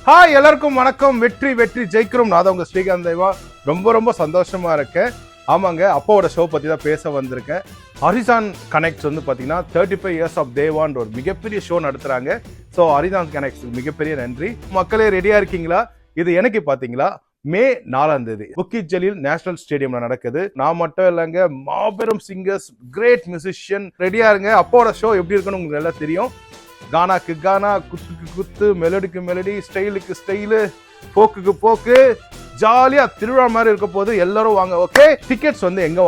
Hi எல்லாருக்கும் வணக்கம். வெற்றி வெற்றி ஜெயிக்கிறோம். நான் தான் உங்க ஸ்ரீகாந்த் தேவா. ரொம்ப சந்தோஷமா இருக்கேன். ஆமாங்க, அப்பாவோட ஷோ பத்தி தான் பேச வந்திருக்கேன். ஹரிசான் கனெக்ட்ஸ் வந்து பார்த்தீங்கன்னா 35 இயர்ஸ் ஆஃப் தேவான்ற ஒரு மிகப்பெரிய ஷோ நடத்துறாங்க. ஸோ ஹரிசான் கனெக்ட்ஸ் மிகப்பெரிய நன்றி. மக்களே ரெடியா இருக்கீங்களா? இது எனக்கு பார்த்தீங்களா மே 4ஆம் தேதி புக்கிட் ஜலீல் நேஷனல் ஸ்டேடியம்ல நடக்குது. நான் மட்டும் இல்லைங்க, மாபெரும் சிங்கர்ஸ், கிரேட் மியூசிஷியன் ரெடியா இருங்க. அப்பாவோட ஷோ எப்படி இருக்குன்னு உங்களுக்கு எல்லாம் தெரியும். கானாக்கு கானா, குத்துக்கு குத்து, மெலடிக்கு மெலடி, ஸ்டைலுக்கு ஸ்டைலு, போக்குக்கு போக்கு, ஜாலியா திருவிழா மாதிரி இருக்க போது. எல்லாரும் வாங்க. ஓகே, டிக்கெட்ஸ் வந்து எங்க